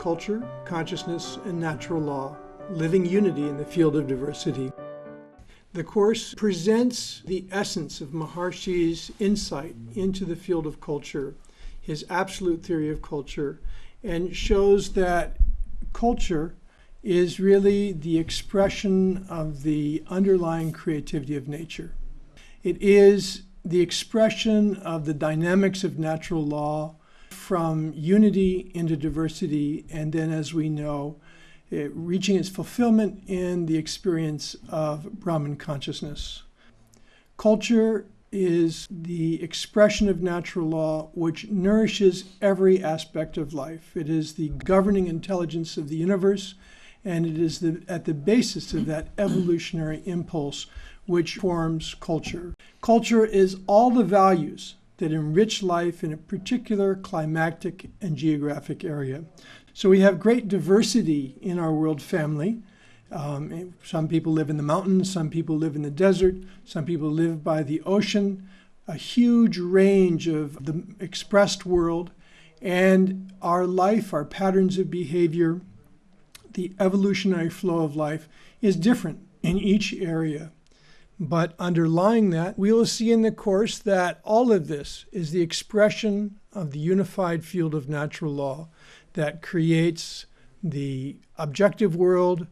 Culture, Consciousness, and Natural Law, Living Unity in the Field of Diversity. The course presents the essence of Maharshi's insight into the field of culture, his absolute theory of culture, and shows that culture is really the expression of the underlying creativity of nature. It is the expression of the dynamics of natural law from unity into diversity, and then, as we know, reaching its fulfillment in the experience of Brahman consciousness. Culture is the expression of natural law which nourishes every aspect of life. It is the governing intelligence of the universe, and it is at the basis of that evolutionary impulse which forms culture. Culture is all the values that enrich life in a particular climatic and geographic area. So we have great diversity in our world family. Some people live in the mountains, some people live in the desert, some people live by the ocean, a huge range of the expressed world, and our life, our patterns of behavior, the evolutionary flow of life is different in each area. But underlying that, we will see in the course that all of this is the expression of the unified field of natural law that creates the objective world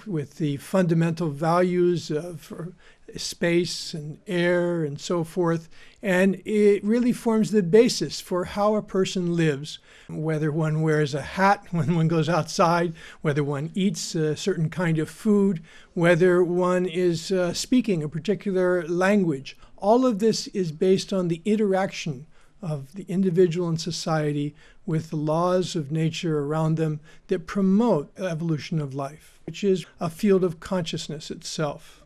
with the fundamental values of space and air and so forth. And it really forms the basis for how a person lives, whether one wears a hat when one goes outside, whether one eats a certain kind of food, whether one is speaking a particular language. All of this is based on the interaction of the individual and society with the laws of nature around them that promote evolution of life, which is a field of consciousness itself.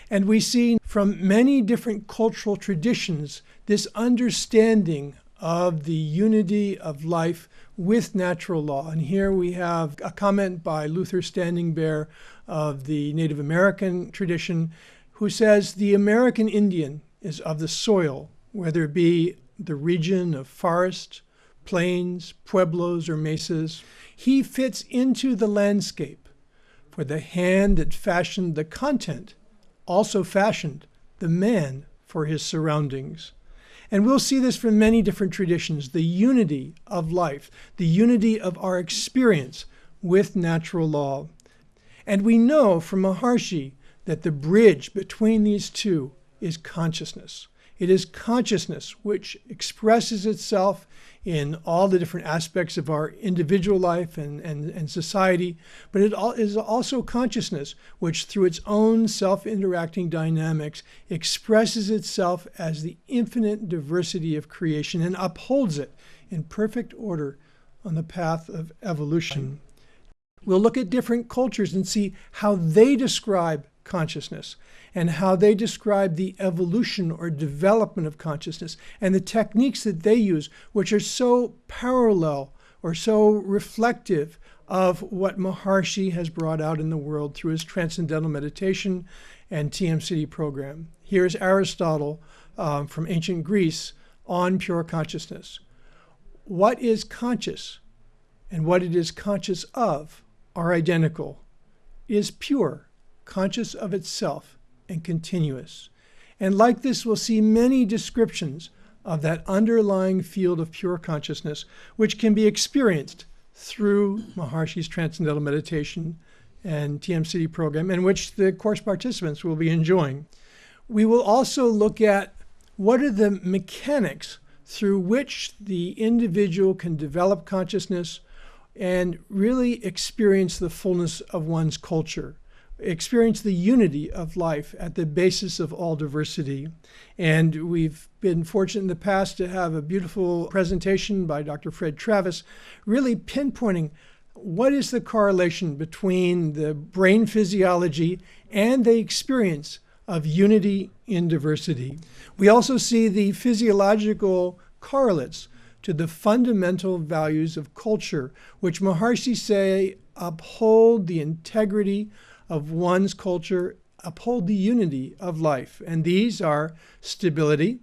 And we see from many different cultural traditions this understanding of the unity of life with natural law. And here we have a comment by Luther Standing Bear of the Native American tradition, who says the American Indian is of the soil, whether it be the region of forest, plains, pueblos, or mesas. He fits into the landscape, for the hand that fashioned the content also fashioned the man for his surroundings. And we'll see this from many different traditions, the unity of life, the unity of our experience with natural law. And we know from Maharshi that the bridge between these two is consciousness. It is consciousness which expresses itself in all the different aspects of our individual life and society, but it is also consciousness which, through its own self-interacting dynamics, expresses itself as the infinite diversity of creation and upholds it in perfect order on the path of evolution. We'll look at different cultures and see how they describe consciousness and how they describe the evolution or development of consciousness and the techniques that they use, which are so parallel or so reflective of what Maharshi has brought out in the world through his Transcendental Meditation and TM program. Here's Aristotle from ancient Greece on pure consciousness. What is conscious and what it is conscious of are identical. It is pure, conscious of itself, and continuous. And like this, we'll see many descriptions of that underlying field of pure consciousness, which can be experienced through Maharshi's Transcendental Meditation and TM program, and which the course participants will be enjoying. We will also look at what are the mechanics through which the individual can develop consciousness and really experience the fullness of one's culture, experience the unity of life at the basis of all diversity. And we've been fortunate in the past to have a beautiful presentation by Dr. Fred Travis, really pinpointing what is the correlation between the brain physiology and the experience of unity in diversity. We also see the physiological correlates to the fundamental values of culture, which Maharshi say uphold the integrity of one's culture, uphold the unity of life. And these are stability,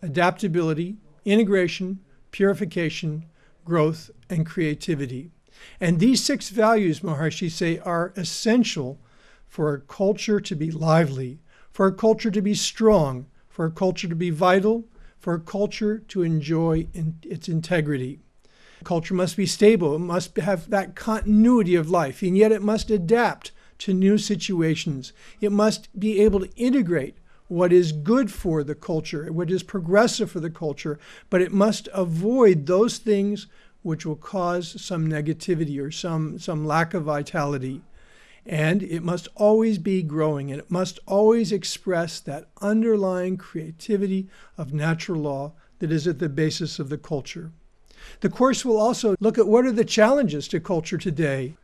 adaptability, integration, purification, growth, and creativity. And these 6 values, Maharshi say, are essential for a culture to be lively, for a culture to be strong, for a culture to be vital, for a culture to enjoy its integrity. Culture must be stable. It must have that continuity of life, and yet it must adapt to new situations. It must be able to integrate what is good for the culture, what is progressive for the culture, but it must avoid those things which will cause some negativity or some lack of vitality. And it must always be growing, and it must always express that underlying creativity of natural law that is at the basis of the culture. The course will also look at what are the challenges to culture today.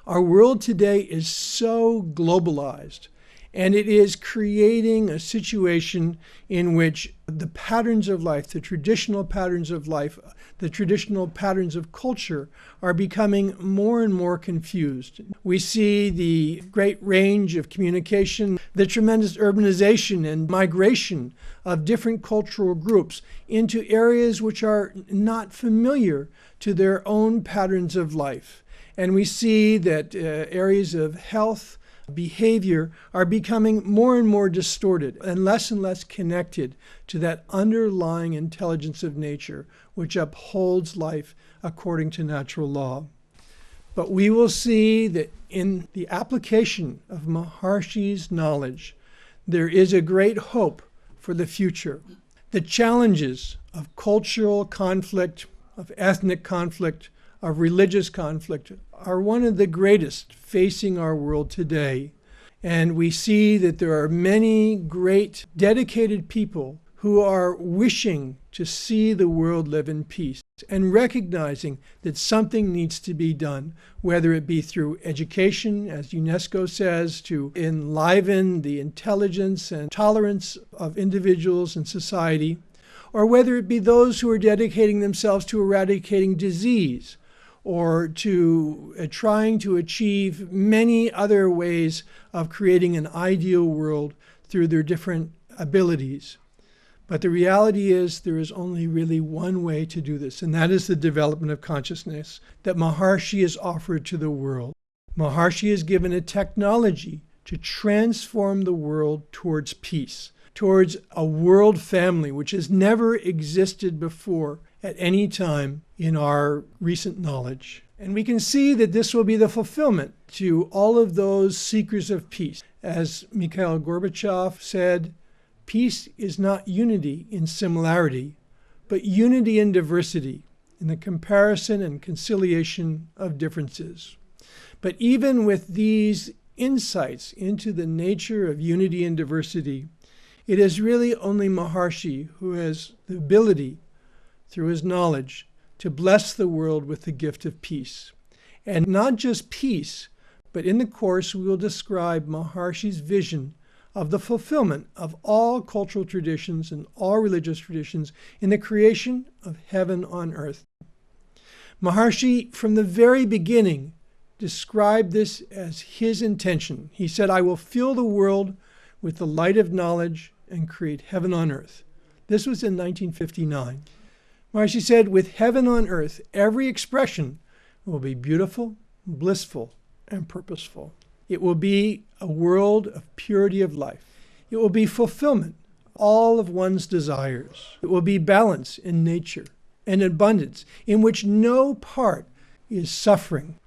Our world today is so globalized, and it is creating a situation in which the patterns of life, the traditional patterns of life, the traditional patterns of culture are becoming more and more confused. We see the great range of communication, the tremendous urbanization and migration of different cultural groups into areas which are not familiar to their own patterns of life. And we see that areas of health, behavior are becoming more and more distorted and less connected to that underlying intelligence of nature which upholds life according to natural law. But we will see that in the application of Maharshi's knowledge, there is a great hope for the future. The challenges of cultural conflict, of ethnic conflict, of religious conflict are one of the greatest facing our world today. And we see that there are many great dedicated people who are wishing to see the world live in peace and recognizing that something needs to be done, whether it be through education, as UNESCO says, to enliven the intelligence and tolerance of individuals and society, or whether it be those who are dedicating themselves to eradicating disease, or to trying to achieve many other ways of creating an ideal world through their different abilities. But the reality is there is only really one way to do this, and that is the development of consciousness that Maharshi has offered to the world. Maharshi has given a technology to transform the world towards peace, towards a world family which has never existed before at any time in our recent knowledge. And we can see that this will be the fulfillment to all of those seekers of peace. As Mikhail Gorbachev said, peace is not unity in similarity, but unity in diversity, in the comparison and conciliation of differences. But even with these insights into the nature of unity and diversity, it is really only Maharshi who has the ability, through his knowledge, to bless the world with the gift of peace. And not just peace, but in the course we will describe Maharshi's vision of the fulfillment of all cultural traditions and all religious traditions in the creation of heaven on earth. Maharshi, from the very beginning, described this as his intention. He said, "I will fill the world with the light of knowledge and create heaven on earth." This was in 1959. Maharshi said, with heaven on earth, every expression will be beautiful, blissful, and purposeful. It will be a world of purity of life. It will be fulfillment, all of one's desires. It will be balance in nature and abundance in which no part is suffering.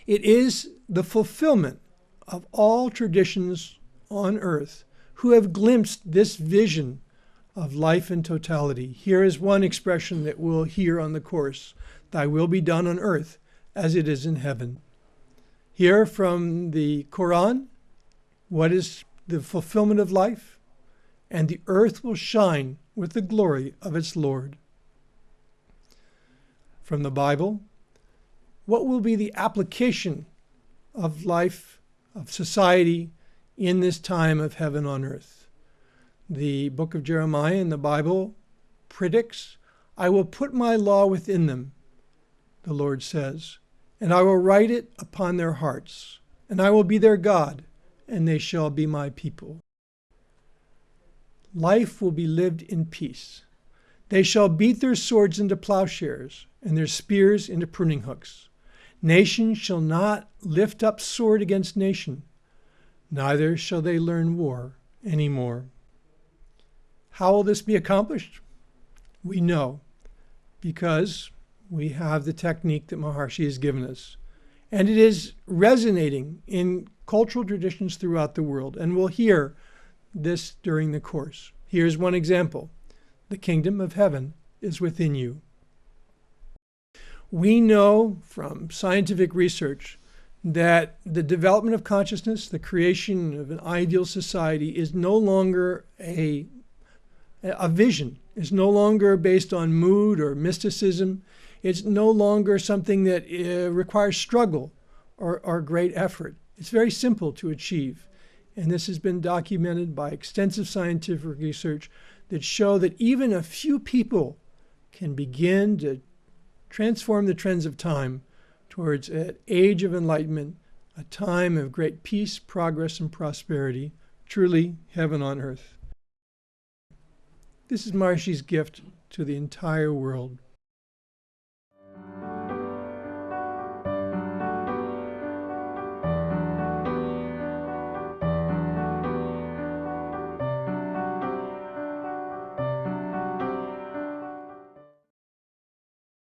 It is the fulfillment of all traditions on earth who have glimpsed this vision of life in totality. Here is one expression that we'll hear on the course: "Thy will be done on earth as it is in heaven." Here from the Quran, what is the fulfillment of life? "And the earth will shine with the glory of its Lord." From the Bible, what will be the application of life, of society, in this time of heaven on earth? The book of Jeremiah in the Bible predicts, "I will put my law within them," the Lord says, "and I will write it upon their hearts, and I will be their God, and they shall be my people." Life will be lived in peace. They shall beat their swords into plowshares and their spears into pruning hooks. Nation shall not lift up sword against nation, neither shall they learn war any more. How will this be accomplished? We know, because we have the technique that Maharishi has given us. And it is resonating in cultural traditions throughout the world. And we'll hear this during the course. Here's one example. The kingdom of heaven is within you. We know from scientific research that the development of consciousness, the creation of an ideal society, is no longer a vision. It's no longer based on mood or mysticism. It's no longer something that requires struggle or great effort. It's very simple to achieve. And this has been documented by extensive scientific research that show that even a few people can begin to transform the trends of time towards an age of enlightenment, a time of great peace, progress, and prosperity, truly heaven on earth. This is Maharishi's gift to the entire world.